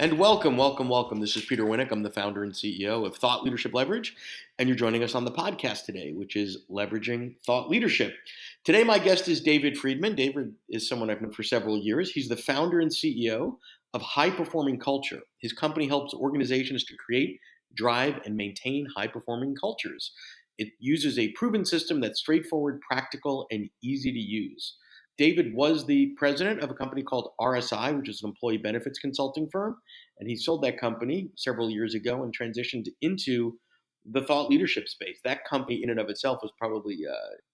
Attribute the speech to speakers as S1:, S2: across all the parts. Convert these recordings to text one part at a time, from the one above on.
S1: And welcome, welcome, welcome. This is Peter Winnick. I'm the founder and CEO of Thought Leadership Leverage. And you're joining us on the podcast today, which is Leveraging Thought Leadership. Today, my guest is David Friedman. David is someone I've known for several years. He's the founder and CEO of High Performing Culture. His company helps organizations to create, drive, and maintain high performing cultures. It uses a proven system that's straightforward, practical, and easy to use. David was the president of a company called RSI, which is an employee benefits consulting firm. And he sold that company several years ago and transitioned into the thought leadership space. That company, in and of itself, was probably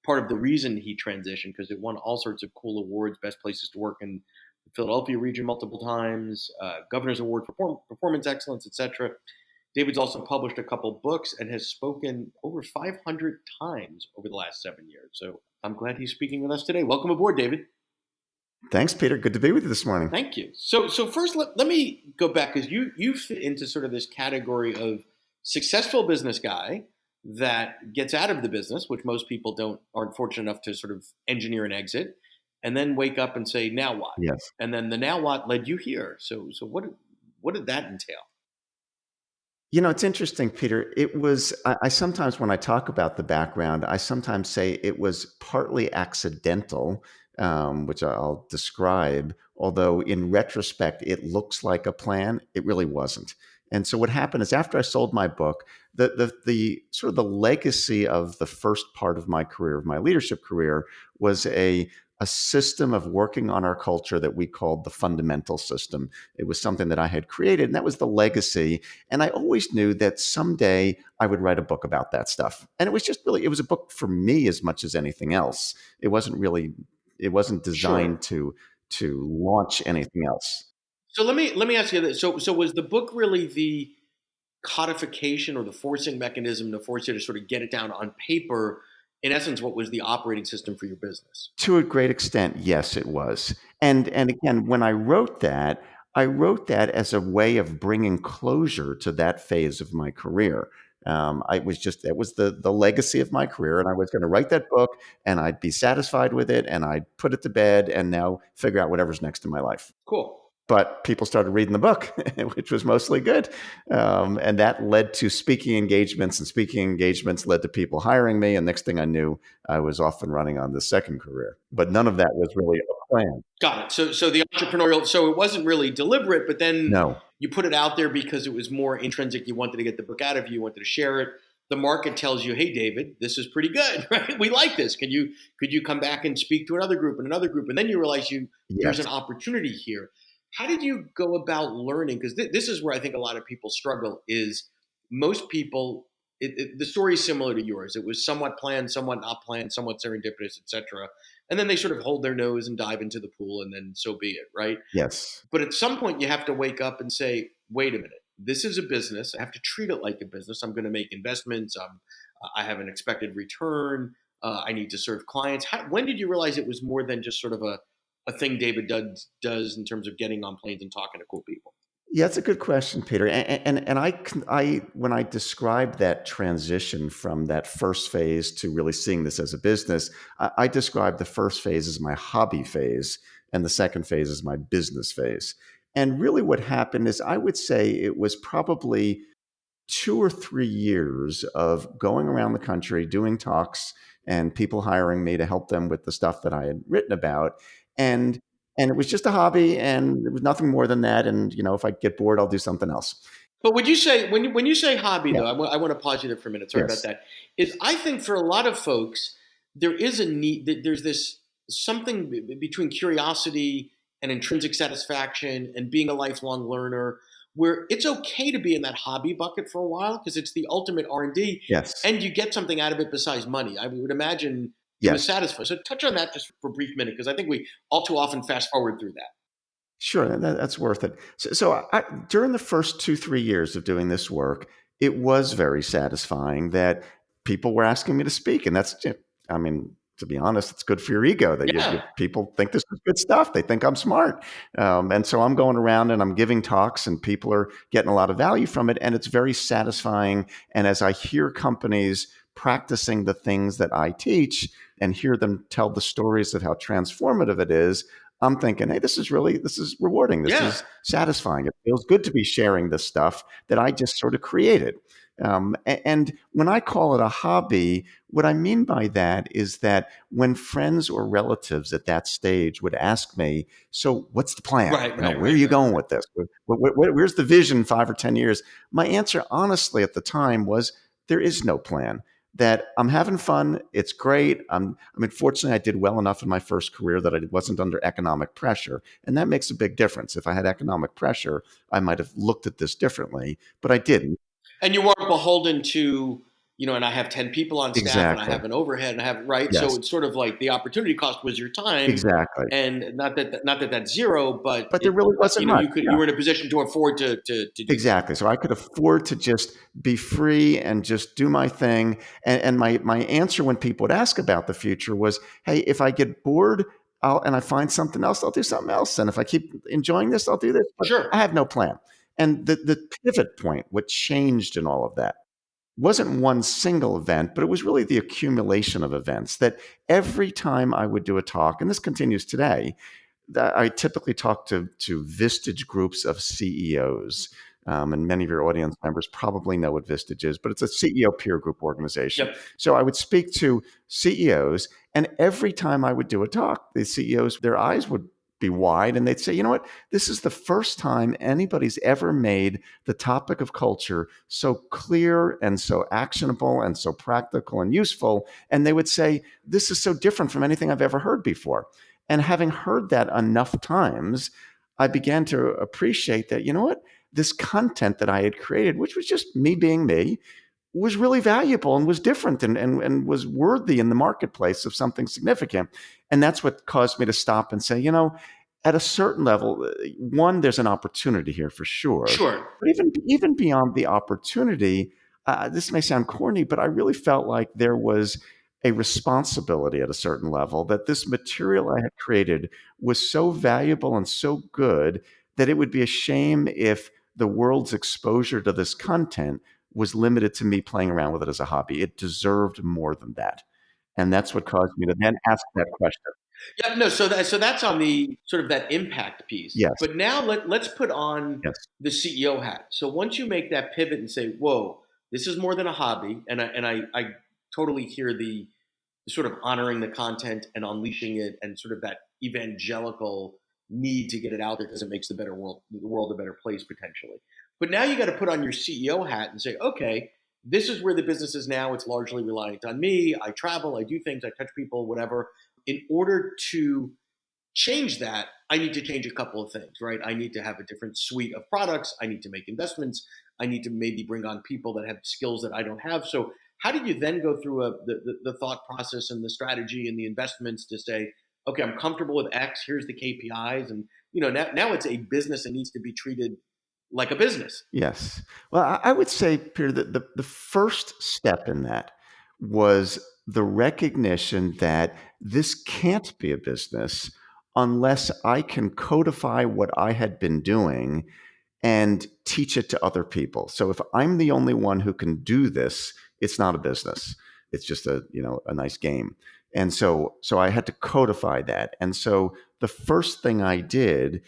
S1: part of the reason he transitioned because it won all sorts of cool awards, best places to work in the Philadelphia region multiple times, Governor's Award for Performance Excellence, etc. David's also published a couple books and has spoken over 500 times over the last 7 years. So I'm glad he's speaking with us today. Welcome aboard, David.
S2: Thanks, Peter. Good to be with you this morning.
S1: Thank you. So first, let me go back because you fit into sort of this category of successful business guy that gets out of the business, which most people aren't fortunate enough to sort of engineer an exit, and then wake up and say, now what?
S2: Yes.
S1: And then the now what led you here. So what did that entail?
S2: You know, it's interesting, Peter. I sometimes, when I talk about the background, I sometimes say it was partly accidental, which I'll describe, although in retrospect, it looks like a plan. It really wasn't. And so what happened is after I sold my book, the sort of the legacy of the first part of my career, of my leadership career, was a system of working on our culture that we called the fundamental system. It was something that I had created, and that was the legacy. And I always knew that someday I would write a book about that stuff. And it was just really, it was a book for me as much as anything else. It wasn't designed to launch anything else.
S1: So let me ask you this. So was the book really the codification or the forcing mechanism to force you to sort of get it down on paper? In essence, what was the operating system for your business?
S2: To a great extent, yes, it was. And again, when I wrote that as a way of bringing closure to that phase of my career. That was the legacy of my career, and I was going to write that book, and I'd be satisfied with it, and I'd put it to bed, and now figure out whatever's next in my life.
S1: Cool.
S2: But people started reading the book, which was mostly good. And that led to speaking engagements, and speaking engagements led to people hiring me. And next thing I knew, I was off and running on the second career. But none of that was really a plan.
S1: Got it. So the entrepreneurial, so it wasn't really deliberate, but then
S2: No.
S1: You put it out there because it was more intrinsic. You wanted to get the book out of you, wanted to share it. The market tells you, hey, David, this is pretty good, right? We like this. Could you come back and speak to another group and another group? And then you realize there's an opportunity here. How did you go about learning? Because this is where I think a lot of people struggle is most people, the story is similar to yours. It was somewhat planned, somewhat not planned, somewhat serendipitous, etc. And then they sort of hold their nose and dive into the pool and then so be it, right?
S2: Yes.
S1: But at some point you have to wake up and say, wait a minute, this is a business. I have to treat it like a business. I'm going to make investments. I have an expected return. I need to serve clients. When did you realize it was more than just sort of a thing David does in terms of getting on planes and talking to cool people?
S2: Yeah, that's a good question, Peter. And I when I described that transition from that first phase to really seeing this as a business, I described the first phase as my hobby phase and the second phase as my business phase. And really what happened is I would say it was probably 2 or 3 years of going around the country doing talks and people hiring me to help them with the stuff that I had written about. And it was just a hobby, and it was nothing more than that. And if I get bored, I'll do something else.
S1: But would you say when you say hobby,
S2: Yeah.
S1: though, I want to pause you there for a minute. Sorry
S2: Yes.
S1: about that. Is I think for a lot of folks there is a need. There's this something between curiosity and intrinsic satisfaction and being a lifelong learner, where it's okay to be in that hobby bucket for a while because it's the ultimate R&D,
S2: Yes.
S1: and you get something out of it besides money. I would imagine it was
S2: Yes.
S1: satisfying. So touch on that just for a brief minute because I think we all too often fast forward through that.
S2: Sure, that's worth it. So during the first 2, 3 years of doing this work, it was very satisfying that people were asking me to speak, and I mean, to be honest, it's good for your ego that
S1: Yeah.
S2: people think this is good stuff. They think I'm smart, and so I'm going around and I'm giving talks, and people are getting a lot of value from it, and it's very satisfying. And as I hear companies practicing the things that I teach and hear them tell the stories of how transformative it is, I'm thinking, hey, this is rewarding. This
S1: Yeah.
S2: is satisfying. It feels good to be sharing this stuff that I just sort of created. And when I call it a hobby, what I mean by that is that when friends or relatives at that stage would ask me, "So, what's the plan?
S1: Right,
S2: Where are you
S1: right.
S2: going with this? Where's the vision 5 or 10 years?" My answer, honestly, at the time was, "There is no plan. That I'm having fun. It's great. I mean, fortunately, I did well enough in my first career that I wasn't under economic pressure. And that makes a big difference. If I had economic pressure, I might have looked at this differently, but I didn't.
S1: And you weren't beholden to, and I have 10 people on staff and I
S2: Exactly.
S1: have an overhead and I have, right? So
S2: Yes,
S1: it's sort of like the opportunity cost was your time.
S2: exactly.
S1: And not that that's zero, but
S2: But there really wasn't much.
S1: you
S2: Yeah.
S1: were in a position to afford to do that.
S2: Exactly. So I could afford to just be free and just do my thing. And my answer when people would ask about the future was, hey, if I get bored and I find something else, I'll do something else. And if I keep enjoying this, I'll do this. But I
S1: Sure.
S2: have no plan. And the pivot point, what changed in all of that, wasn't one single event, but it was really the accumulation of events that every time I would do a talk, and this continues today, that I typically talk to Vistage groups of CEOs. And many of your audience members probably know what Vistage is, but it's a CEO peer group organization.
S1: Yep.
S2: So I would speak to CEOs, and every time I would do a talk, the CEOs, their eyes would be wide, and they'd say, "You know what? This is the first time anybody's ever made the topic of culture so clear and so actionable and so practical and useful." And they would say, "This is so different from anything I've ever heard before." And having heard that enough times, I began to appreciate that, you know what? This content that I had created, which was just me being me, was really valuable and was different and was worthy in the marketplace of something significant. And that's what caused me to stop and say, at a certain level, one, there's an opportunity here for sure.
S1: Sure.
S2: But even beyond the opportunity, this may sound corny, but I really felt like there was a responsibility at a certain level that this material I had created was so valuable and so good that it would be a shame if the world's exposure to this content was limited to me playing around with it as a hobby. It deserved more than that. And that's what caused me to then ask that question.
S1: Yeah, no, so that's on the sort of that impact piece.
S2: Yes,
S1: But now let's put on
S2: yes,
S1: the CEO hat. So once you make that pivot and say, "Whoa, this is more than a hobby," and I totally hear the sort of honoring the content and unleashing it, and sort of that evangelical need to get it out there because it makes the world a better place potentially. But now you got to put on your CEO hat and say, "Okay, this is where the business is now. It's largely reliant on me. I travel, I do things, I touch people, whatever." In order to change that, I need to change a couple of things, right? I need to have a different suite of products. I need to make investments. I need to maybe bring on people that have skills that I don't have. So, how did you then go through the thought process and the strategy and the investments to say, okay, I'm comfortable with X. Here's the KPIs, and now it's a business that needs to be treated like a business.
S2: yes. Well, I would say, Peter, that the first step in that was the recognition that this can't be a business unless I can codify what I had been doing and teach it to other people. So if I'm the only one who can do this, it's not a business. It's just a nice game. And so I had to codify that. And so the first thing I did,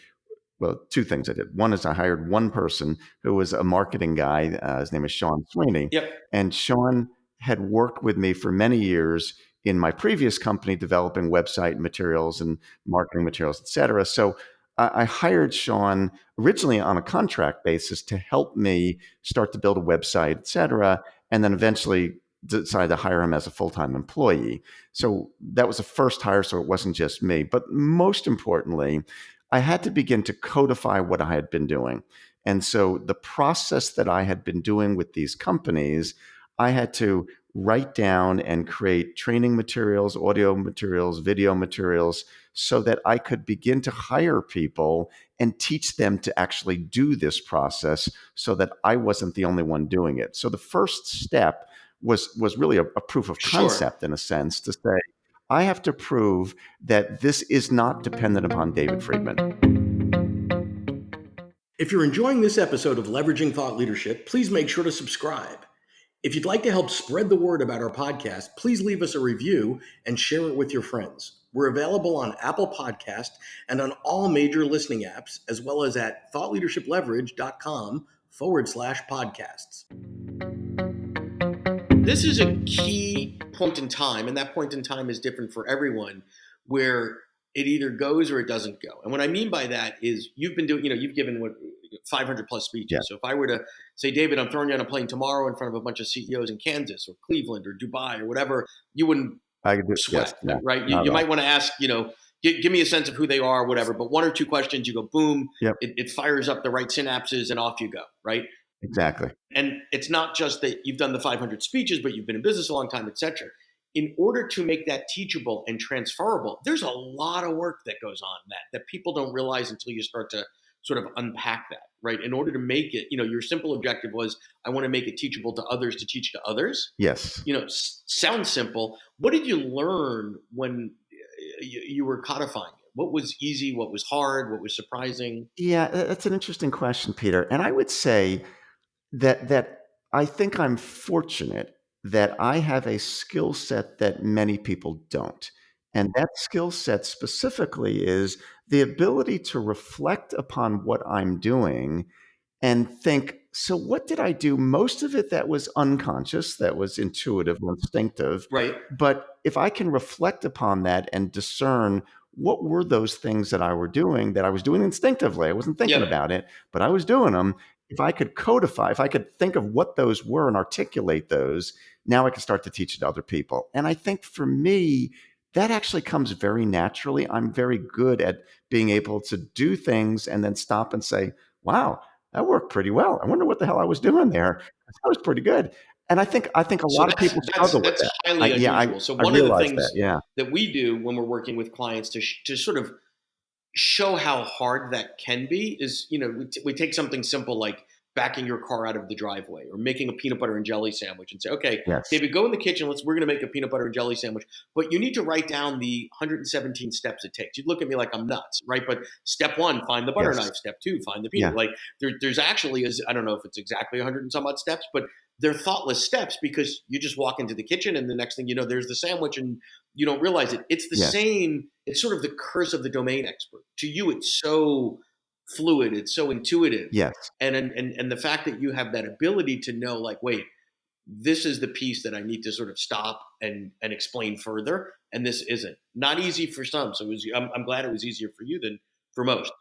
S2: well, two things I did. One is I hired one person who was a marketing guy. His name is Sean Sweeney.
S1: Yep.
S2: And Sean had worked with me for many years in my previous company developing website materials and marketing materials, et cetera. So I hired Sean originally on a contract basis to help me start to build a website, et cetera, and then eventually decided to hire him as a full-time employee. So that was the first hire, so it wasn't just me. But most importantly, I had to begin to codify what I had been doing. And so the process that I had been doing with these companies, I had to write down and create training materials, audio materials, video materials, so that I could begin to hire people and teach them to actually do this process so that I wasn't the only one doing it. So the first step was really a proof of
S1: Sure.
S2: concept in a sense to say, I have to prove that this is not dependent upon David Friedman.
S1: If you're enjoying this episode of Leveraging Thought Leadership, please make sure to subscribe. If you'd like to help spread the word about our podcast, please leave us a review and share it with your friends. We're available on Apple Podcast and on all major listening apps, as well as at thoughtleadershipleverage.com/podcasts. This is a key point in time, and that point in time is different for everyone, where it either goes or it doesn't go. And what I mean by that is you've been doing, you've given 500 plus
S2: Yeah,
S1: speeches. So if I were to say, David, I'm throwing you on a plane tomorrow in front of a bunch of CEOs in Kansas or Cleveland or Dubai or whatever, you wouldn't
S2: I could do. Yes,
S1: sweat,
S2: no,
S1: right? You,
S2: not at
S1: you
S2: all.
S1: might want to ask, give me a sense of who they are, whatever. But one or two questions, you go, boom,
S2: Yep,
S1: it fires up the right synapses and off you go, right?
S2: exactly.
S1: And it's not just that you've done the 500 speeches, but you've been in business a long time, et cetera. In order to make that teachable and transferable, there's a lot of work that goes on that people don't realize until you start to sort of unpack that, right? In order to make it, your simple objective was, I want to make it teachable to others to teach to others.
S2: Yes.
S1: Sounds simple. What did you learn when you were codifying it? What was easy? What was hard? What was surprising?
S2: Yeah, that's an interesting question, Peter. And I would say that I think I'm fortunate that I have a skill set that many people don't. And that skill set specifically is the ability to reflect upon what I'm doing and think, so what did I do? Most of it that was unconscious, that was intuitive or instinctive.
S1: Right.
S2: But if I can reflect upon that and discern what were those things that I was doing instinctively, I wasn't thinking
S1: Yep.
S2: about it, but I was doing them. If I could codify, if I could think of what those were and articulate those, now I can start to teach it to other people. And I think for me, that actually comes very naturally. I'm very good at being able to do things and then stop and say, wow, that worked pretty well. I wonder what the hell I was doing there. That was pretty good. And I think a
S1: So
S2: lot of
S1: that's
S2: people
S1: that's
S2: struggle with
S1: that's
S2: that.
S1: highly unusual. So
S2: I
S1: one of the
S2: realize that.
S1: things
S2: Yeah.
S1: that we do when we're working with clients to sort of show how hard that can be is, we take something simple like backing your car out of the driveway or making a peanut butter and jelly sandwich and say, okay,
S2: Yes.
S1: David, go in the kitchen. We're going to make a peanut butter and jelly sandwich, but you need to write down the 117 steps it takes. You'd look at me like I'm nuts, right? But step one, find the butter
S2: Yes.
S1: knife. Step two, find the peanut.
S2: Yeah.
S1: Like there's actually I don't know if it's exactly 100 and some odd steps, but they're thoughtless steps because you just walk into the kitchen and the next thing you know, there's the sandwich and you don't realize it. It's the
S2: Yes.
S1: same. It's sort of the curse of the domain expert. To you, it's so fluid. It's so intuitive.
S2: Yes.
S1: And the fact that you have that ability to know, like, wait, this is the piece that I need to sort of stop and explain further, and this isn't. Not easy for some. So I'm glad it was easier for you than for most.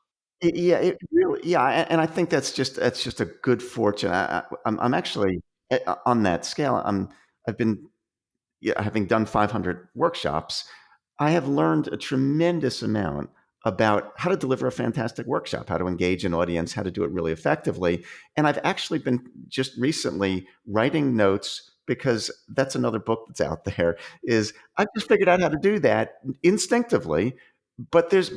S2: Yeah, it really, yeah, and I think that's just a good fortune. I'm actually on that scale. I've been, yeah, having done 500 workshops, I have learned a tremendous amount about how to deliver a fantastic workshop, how to engage an audience, how to do it really effectively. And I've actually been just recently writing notes because that's another book that's out there. Is I've just figured out how to do that instinctively, but there's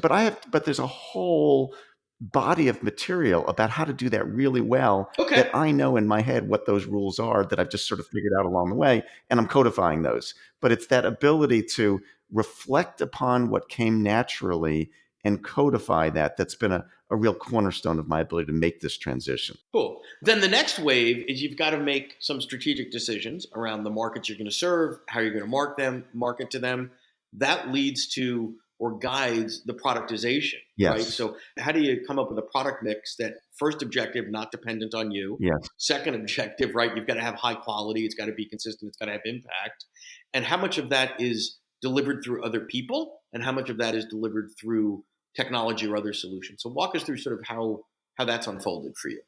S2: a whole body of material about how to do that really well
S1: Okay,
S2: that I know in my head what those rules are that I've just sort of figured out along the way, and I'm codifying those. But it's that ability to reflect upon what came naturally and codify that's been a real cornerstone of my ability to make this transition.
S1: cool. Then the next wave is you've got to make some strategic decisions around the markets you're going to serve, how you're going to market to them. That leads to or guides the productization, right?
S2: Yes.
S1: So how do you come up with a product mix that first objective, not dependent on you.
S2: Yes.
S1: Second objective, right? You've got to have high quality. It's got to be consistent. It's got to have impact. And how much of that is delivered through other people and how much of that is delivered through technology or other solutions? So walk us through sort of how that's unfolded for you.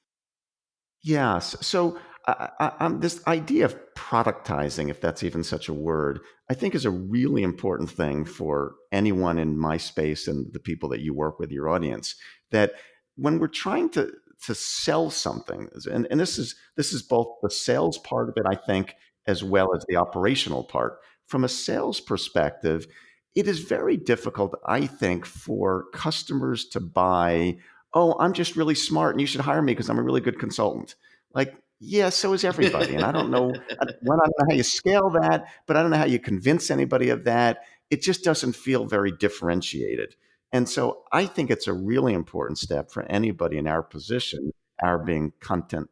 S2: Yes. So this idea of productizing, if that's even such a word, I think is a really important thing for anyone in my space and the people that you work with, your audience. That when we're trying to sell something, and this is both the sales part of it, I think, as well as the operational part. From a sales perspective, it is very difficult, I think, for customers to buy, oh, I'm just really smart and you should hire me because I'm a really good consultant. Like, yeah, so is everybody. And I don't know, one, I don't know how you scale that, but I don't know how you convince anybody of that. It just doesn't feel very differentiated. And so I think it's a really important step for anybody in our position, our being content,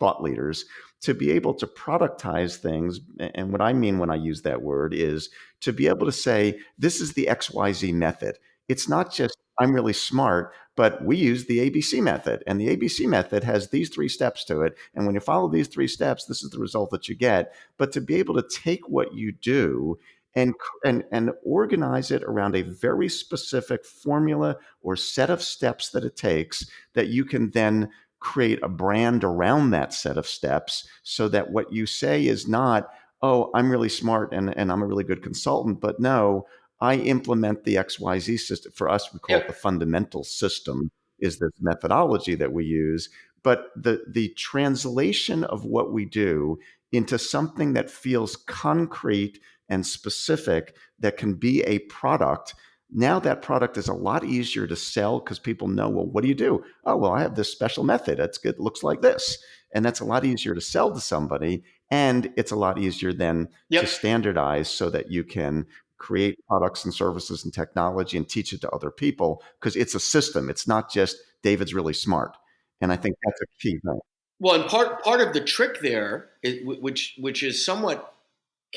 S2: thought leaders to be able to productize things. And what I mean when I use that word is to be able to say, this is the XYZ method. It's not just, I'm really smart, but we use the ABC method. And the ABC method has these 3 steps to it. And when you follow these 3 steps, this is the result that you get. But to be able to take what you do and, and organize it around a very specific formula or set of steps that it takes that you can then create a brand around that set of steps so that what you say is not, oh, I'm really smart and I'm a really good consultant, but no, I implement the XYZ system. For us, we call it the
S1: Yep.
S2: fundamental system, is this methodology that we use. But the translation of what we do into something that feels concrete and specific that can be a product. Now that product is a lot easier to sell because people know, well, what do you do? Oh, well, I have this special method. That's good. It looks like this. And that's a lot easier to sell to somebody. And it's a lot easier then to
S1: Yep.
S2: standardize so that you can create products and services and technology and teach it to other people because it's a system. It's not just David's really smart. And I think that's a key thing.
S1: Well, and part of the trick there, which is somewhat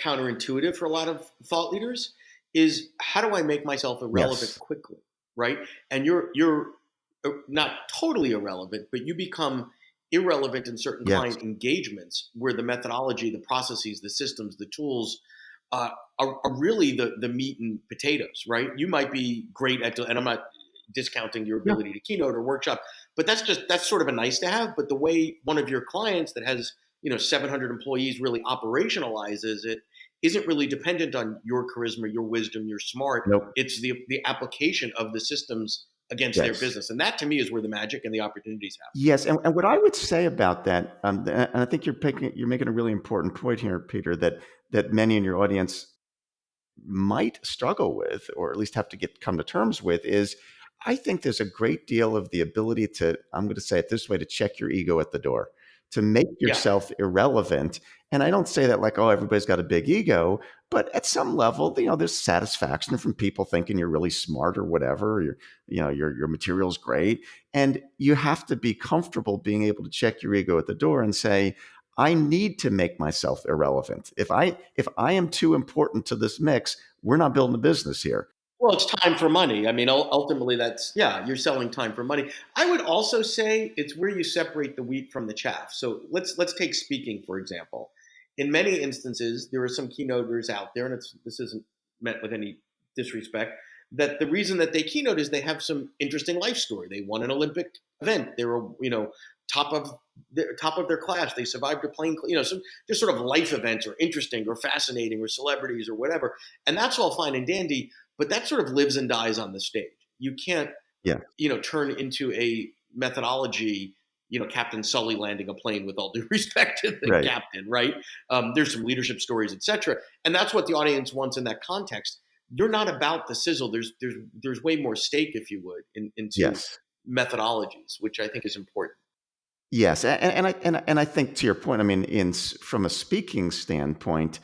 S1: counterintuitive for a lot of thought leaders, is how do I make myself irrelevant
S2: Yes.
S1: quickly, right? And you're not totally irrelevant, but you become irrelevant in certain
S2: Yes.
S1: client engagements where the methodology, the processes, the systems, the tools are really the meat and potatoes, right? You might be great at, and I'm not discounting your
S2: Yeah.
S1: ability to keynote or workshop, but that's sort of a nice to have. But the way one of your clients that has 700 employees really operationalizes it isn't really dependent on your charisma, your wisdom, your smart.
S2: Nope.
S1: It's the application of the systems against their
S2: Yes.
S1: business, and that to me is where the magic and the opportunities happen.
S2: Yes, and what I would say about that, and I think you're making a really important point here, Peter, that many in your audience might struggle with, or at least have to come to terms with, is I think there's a great deal of the ability to, I'm going to say it this way, to check your ego at the door, to make
S1: Yeah.
S2: yourself irrelevant. And I don't say that like, oh, everybody's got a big ego, but at some level, there's satisfaction from people thinking you're really smart or whatever. Your material's great, and you have to be comfortable being able to check your ego at the door and say, I need to make myself irrelevant. If I am too important to this mix, we're not building a business here.
S1: Well, it's time for money. I mean, ultimately, that's yeah, you're selling time for money. I would also say it's where you separate the wheat from the chaff. So let's take speaking for example. In many instances, there are some keynoters out there, and this isn't meant with any disrespect. That the reason that they keynote is they have some interesting life story. They won an Olympic event. They were top of top of their class. They survived a plane. Some just sort of life events or interesting or fascinating or celebrities or whatever. And that's all fine and dandy, but that sort of lives and dies on the stage. You can't,
S2: Yeah,
S1: turn into a methodology, Captain Sully landing a plane with all due respect to the
S2: right.
S1: captain, right? There's some leadership stories, etc. And that's what the audience wants in that context. You're not about the sizzle. There's way more stake, if you would, into
S2: Yes.
S1: methodologies, which I think is important.
S2: Yes, and I think to your point, I mean, from a speaking standpoint,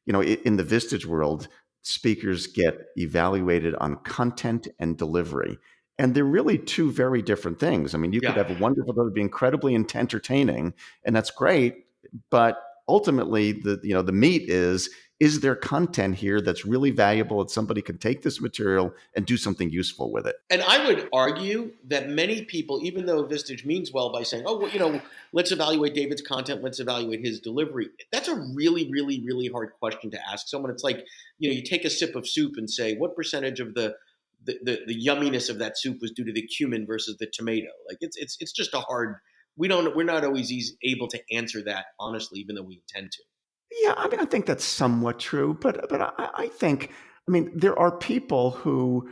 S2: in the Vistage world, speakers get evaluated on content and delivery, and they're really two very different things. I mean, you could
S1: Yeah.
S2: have a wonderful, be incredibly entertaining, and that's great, but ultimately, the meat is there content here that's really valuable that somebody can take this material and do something useful with it?
S1: And I would argue that many people, even though Vistage means well by saying, "Oh, well, let's evaluate David's content, let's evaluate his delivery," that's a really, really, really hard question to ask someone. It's like, you take a sip of soup and say, "What percentage of the yumminess of that soup was due to the cumin versus the tomato?" Like it's just a hard. We're not always able to answer that honestly, even though we intend to.
S2: Yeah, I mean, I think that's somewhat true, but I think, I mean, there are people who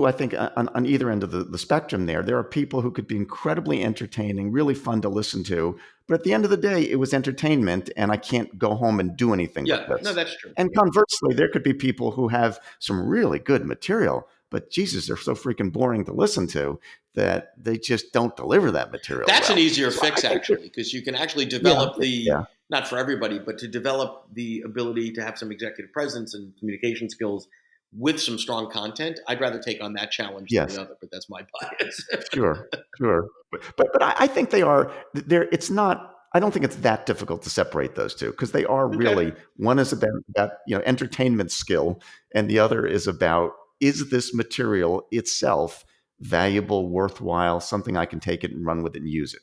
S2: I think on either end of the spectrum there are people who could be incredibly entertaining, really fun to listen to, but at the end of the day, it was entertainment, and I can't go home and do anything with
S1: Yeah, no,
S2: this.
S1: that's true.
S2: And conversely, there could be people who have some really good material, but Jesus, they're so freaking boring to listen to that they just don't deliver that material
S1: That's an
S2: well.
S1: easier
S2: So I
S1: fix
S2: think that,
S1: actually, because you can actually
S2: yeah,
S1: develop the
S2: yeah,
S1: not for everybody, but to develop the ability to have some executive presence and communication skills with some strong content. I'd rather take on that challenge than the
S2: yes.
S1: other, but that's my bias.
S2: Sure, sure. But I think they are there. It's not. I don't think it's that difficult to separate those two because they are
S1: Okay.
S2: really, one is about entertainment skill, and the other is about, is this material itself valuable, worthwhile, something I can take it and run with it and use it.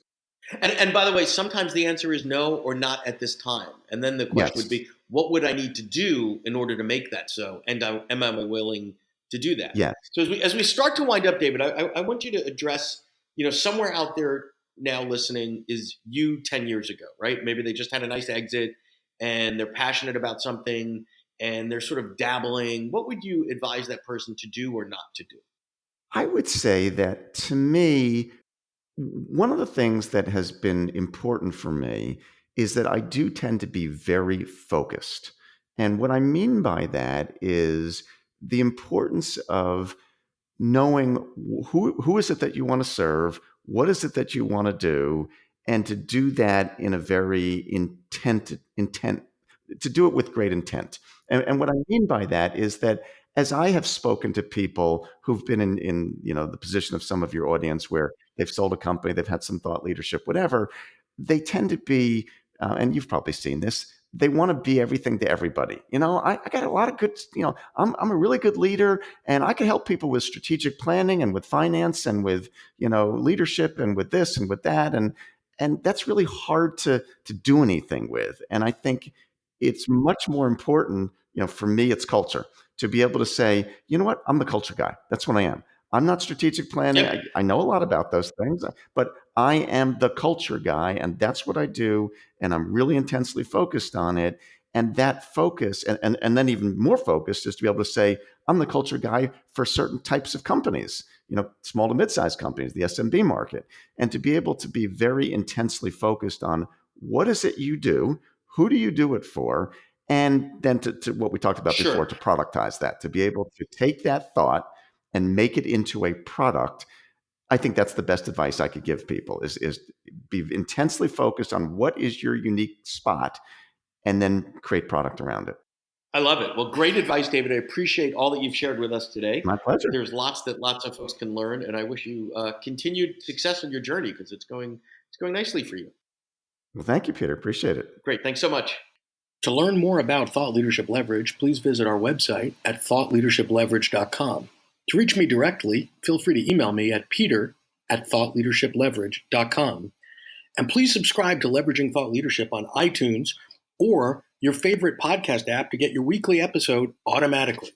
S1: And by the way, sometimes the answer is no or not at this time. And then the question would
S2: Yes.
S1: be, what would I need to do in order to make that so? And am I willing to do that?
S2: Yes.
S1: So as we start to wind up, David, I want you to address, somewhere out there now listening is you 10 years ago, right? Maybe they just had a nice exit and they're passionate about something and they're sort of dabbling. What would you advise that person to do or not to do?
S2: I would say that to me, one of the things that has been important for me is that I do tend to be very focused. And what I mean by that is the importance of knowing who is it that you want to serve, what is it that you want to do, and to do that in a very intent to do it with great intent. And what I mean by that is that as I have spoken to people who've been in the position of some of your audience where they've sold a company, they've had some thought leadership, whatever, they tend to be, and you've probably seen this, they want to be everything to everybody. I got a lot of good, I'm a really good leader and I can help people with strategic planning and with finance and with, leadership and with this and with that. And that's really hard to do anything with. And I think it's much more important, for me, it's culture to be able to say, you know what, I'm the culture guy. That's what I am. I'm not strategic planning.
S1: Yep.
S2: I know a lot about those things, but I am the culture guy, and that's what I do. And I'm really intensely focused on it. And that focus, and then even more focused, is to be able to say, I'm the culture guy for certain types of companies, small to mid-sized companies, the SMB market, and to be able to be very intensely focused on what is it you do, who do you do it for, and then to what we talked about before,
S1: Sure.
S2: to productize that, to be able to take that thought and make it into a product. I think that's the best advice I could give people is be intensely focused on what is your unique spot and then create product around it.
S1: I love it. Well, great advice, David. I appreciate all that you've shared with us today.
S2: My pleasure.
S1: There's lots that lots of folks can learn, and I wish you continued success in your journey because it's going nicely for you.
S2: Well, thank you, Peter. Appreciate it.
S1: Great. Thanks so much. To learn more about Thought Leadership Leverage, please visit our website at thoughtleadershipleverage.com. To reach me directly, feel free to email me at peter@thoughtleadershipleverage.com. And please subscribe to Leveraging Thought Leadership on iTunes or your favorite podcast app to get your weekly episode automatically.